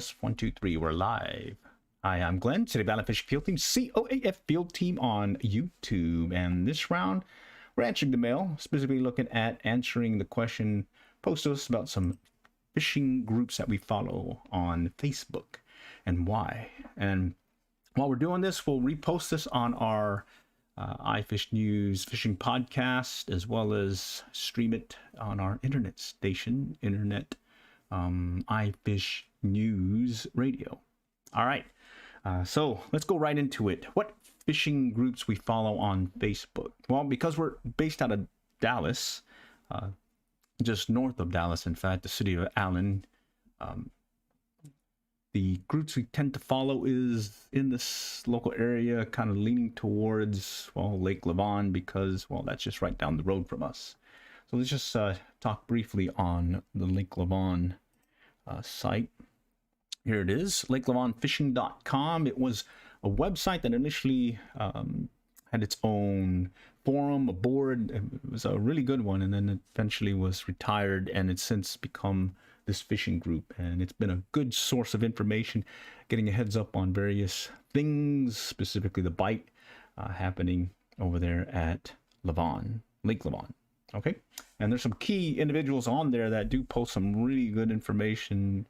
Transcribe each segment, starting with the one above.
1, 2, 3, we're live. Hi, I'm Glenn, today Lakelandfishing Field Team, COAF Field Team on YouTube. And this round, we're answering the mail, specifically looking at answering the question posted to us about some fishing groups that we follow on Facebook and why. And while we're doing this, we'll repost this on our iFish News fishing podcast, as well as stream it on our internet station, iFish News Radio. All right, so let's go right into it. What fishing groups we follow on Facebook? Well, because we're based out of Dallas, just north of Dallas, in fact, the city of Allen, the groups we tend to follow is in this local area, kind of leaning towards, well, Lake Lavon, because, well, that's just right down the road from us. So let's just talk briefly on the Lake Lavon site. Here it is, lakelavonfishing.com. It was a website that initially had its own forum, a board. It was a really good one, and then it eventually was retired, and it's since become this fishing group, and it's been a good source of information, getting a heads up on various things, specifically the bite happening over there at Lavon, Lake Lavon. Okay, and there's some key individuals on there that do post some really good information,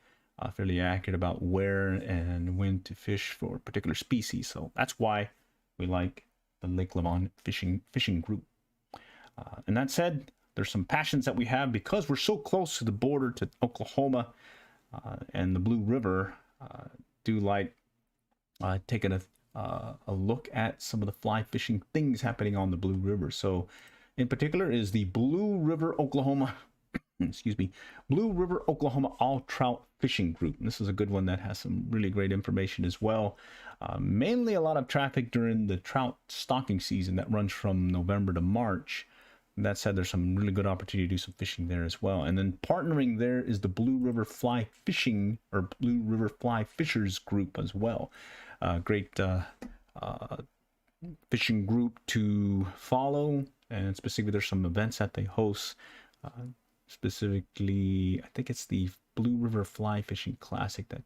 fairly accurate about where and when to fish for a particular species. So that's why we like the Lake Lavon fishing group. And that said, there's some passions that we have because we're so close to the border to Oklahoma and the Blue River. Do like taking a look at some of the fly fishing things happening on the Blue River. So in particular is the Blue River, Oklahoma, excuse me, Blue River, Oklahoma All Trout Fishing Group. And this is a good one that has some really great information as well. Mainly a lot of traffic during the trout stocking season that runs from November to March. That said, there's some really good opportunity to do some fishing there as well. And then partnering there is the Blue River Fly Fishing, or Blue River Fly Fishers Group as well. Great fishing group to follow, and specifically there's some events that they host. Specifically, I think it's the Blue River Fly Fishing Classic that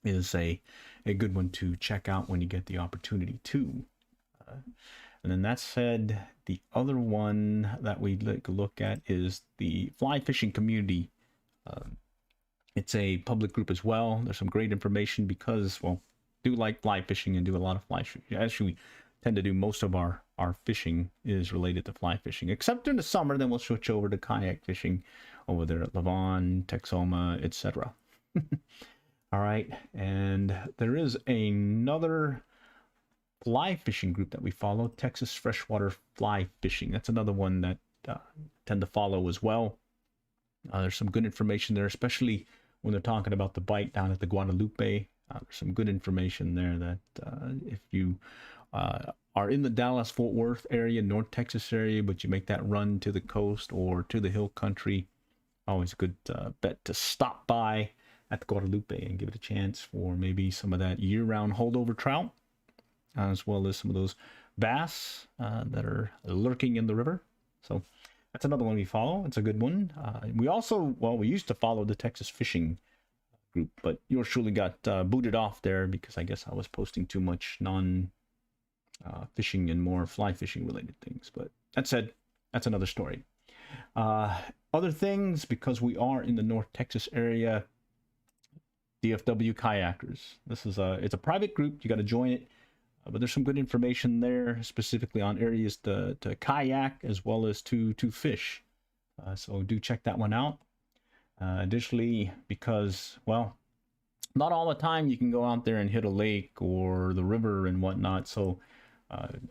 is a good one to check out when you get the opportunity to. And then that said, the other one that we look at is the Fly Fishing Community. It's a public group as well. There's some great information because, well, do like fly fishing and do a lot of fly fishing. Actually, we tend to do most of our fishing is related to fly fishing, except during the summer. Then we'll switch over to kayak fishing over there at Lavon, Texoma, etc. All right, and there is another fly fishing group that we follow, Texas Freshwater Fly Fishing. That's another one that tend to follow as well. There's some good information there, especially when they're talking about the bite down at the Guadalupe. There's some good information there that if you are in the Dallas-Fort Worth area, North Texas area, but you make that run to the coast or to the hill country, always a good bet to stop by at the Guadalupe and give it a chance for maybe some of that year-round holdover trout, as well as some of those bass that are lurking in the river. So that's another one we follow. It's a good one. We also, well, we used to follow the Texas Fishing Group, but yours truly got booted off there because I guess I was posting too much fishing and more fly fishing related things. But that said, that's another story. Other things, because we are in the North Texas area, Dfw Kayakers. This is it's a private group. You got to join it. But there's some good information there, specifically on areas to kayak as well as to fish. So do check that one out. Additionally, because, well, not all the time you can go out there and hit a lake or the river and whatnot. So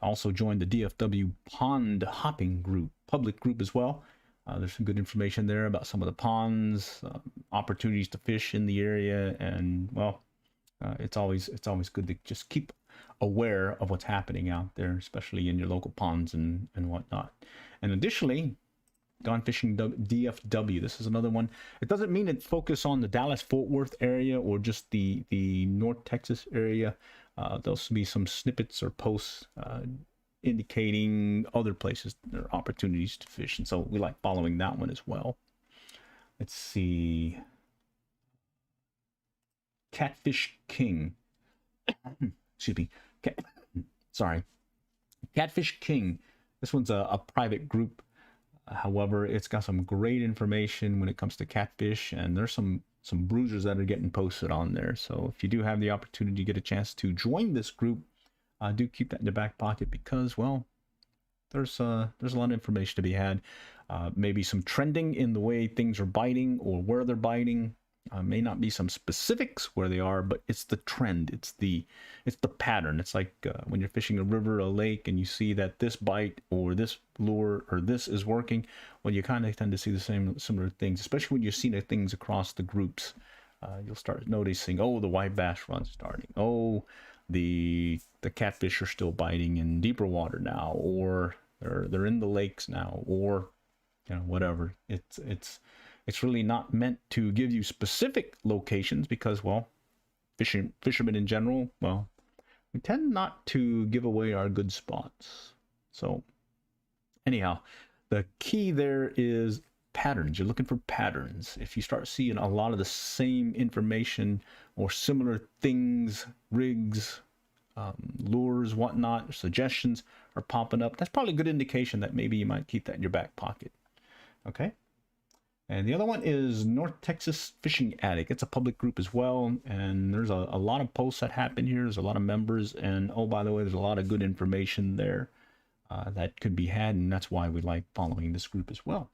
also join the DFW Pond Hopping Group, public group as well. There's some good information there about some of the ponds, opportunities to fish in the area, and, well, it's always good to just keep aware of what's happening out there, especially in your local ponds and whatnot. And additionally, Gone Fishing DFW. This is another one. It doesn't mean it focus on the Dallas-Fort Worth area or just the North Texas area. There'll be some snippets or posts indicating other places there are opportunities to fish, and so we like following that one as well. Let's see. Catfish King. Excuse me. Sorry. Catfish King. This one's a private group. However, it's got some great information when it comes to catfish, and there's some bruisers that are getting posted on there. So if you do have the opportunity to get a chance to join this group, do keep that in the back pocket, because, well, there's a lot of information to be had. Maybe some trending in the way things are biting or where they're biting. May not be some specifics where they are, but it's the trend. It's the pattern. It's like when you're fishing a river, a lake, and you see that this bite or this lure or this is working. Well, you kind of tend to see the similar things, especially when you're seeing things across the groups. You'll start noticing, oh, the white bass run's starting. Oh, the catfish are still biting in deeper water now, or they're in the lakes now, or whatever. It's really not meant to give you specific locations, because, well, fishermen in general, well, we tend not to give away our good spots. So anyhow, the key there is patterns. You're looking for patterns. If you start seeing a lot of the same information or similar things, rigs, lures, whatnot, suggestions are popping up, that's probably a good indication that maybe you might keep that in your back pocket. Okay. And the other one is North Texas Fishing Addict. It's a public group as well, and there's a lot of posts that happen here. There's a lot of members, and oh, by the way, there's a lot of good information there that could be had, and that's why we like following this group as well.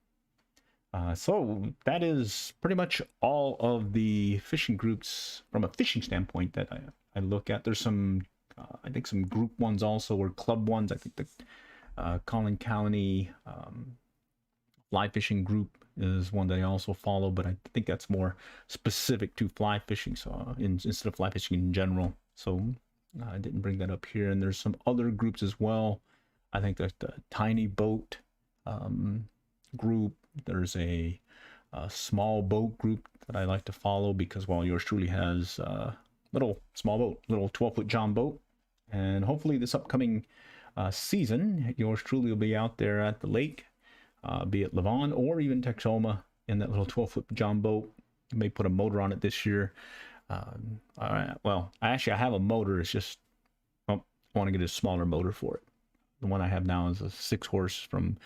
So that is pretty much all of the fishing groups from a fishing standpoint that I look at. There's some, I think, some group ones also, or club ones. I think the Collin County fly fishing group is one that I also follow, but I think that's more specific to fly fishing, so instead of fly fishing in general. So I didn't bring that up here. And there's some other groups as well. I think there's the Tiny Boat group. There's a small boat group that I like to follow, because, well, yours truly has a little small boat, little 12-foot John boat, and hopefully this upcoming season, yours truly will be out there at the lake, be it Lavon or even Texoma, in that little 12-foot John boat. I may put a motor on it this year. Well, I have a motor. It's just, well, I want to get a smaller motor for it. The one I have now is a 6-horse from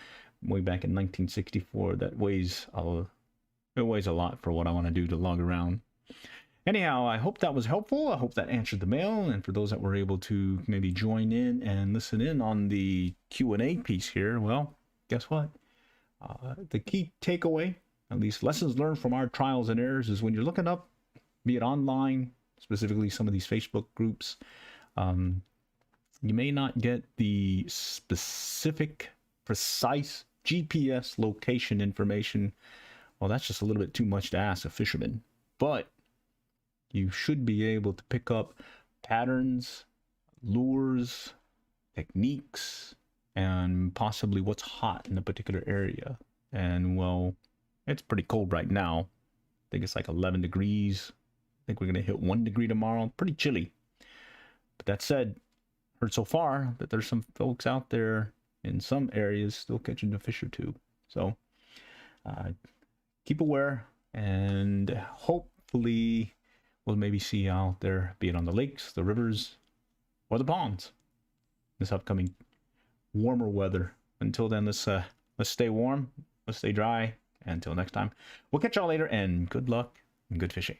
way back in 1964 that weighs a lot for what I want to do to lug around. Anyhow, I hope that was helpful. I hope that answered the mail, and for those that were able to maybe join in and listen in on the Q&A piece here, well, guess what? The key takeaway, at least lessons learned from our trials and errors, is when you're looking up, be it online, specifically some of these Facebook groups, you may not get the specific, precise GPS location information. Well, that's just a little bit too much to ask a fisherman, but you should be able to pick up patterns, lures, techniques, and possibly what's hot in a particular area. And, well, it's pretty cold right now. I think it's like 11 degrees. I think we're going to hit 1 degree tomorrow. Pretty chilly. But that said, heard so far that there's some folks out there in some areas still catching a fish or two. So keep aware, and hopefully we'll maybe see you out there, be it on the lakes, the rivers, or the ponds this upcoming warmer weather. Until then, let's stay warm, let's stay dry. Until next time, we'll catch y'all later, and good luck and good fishing.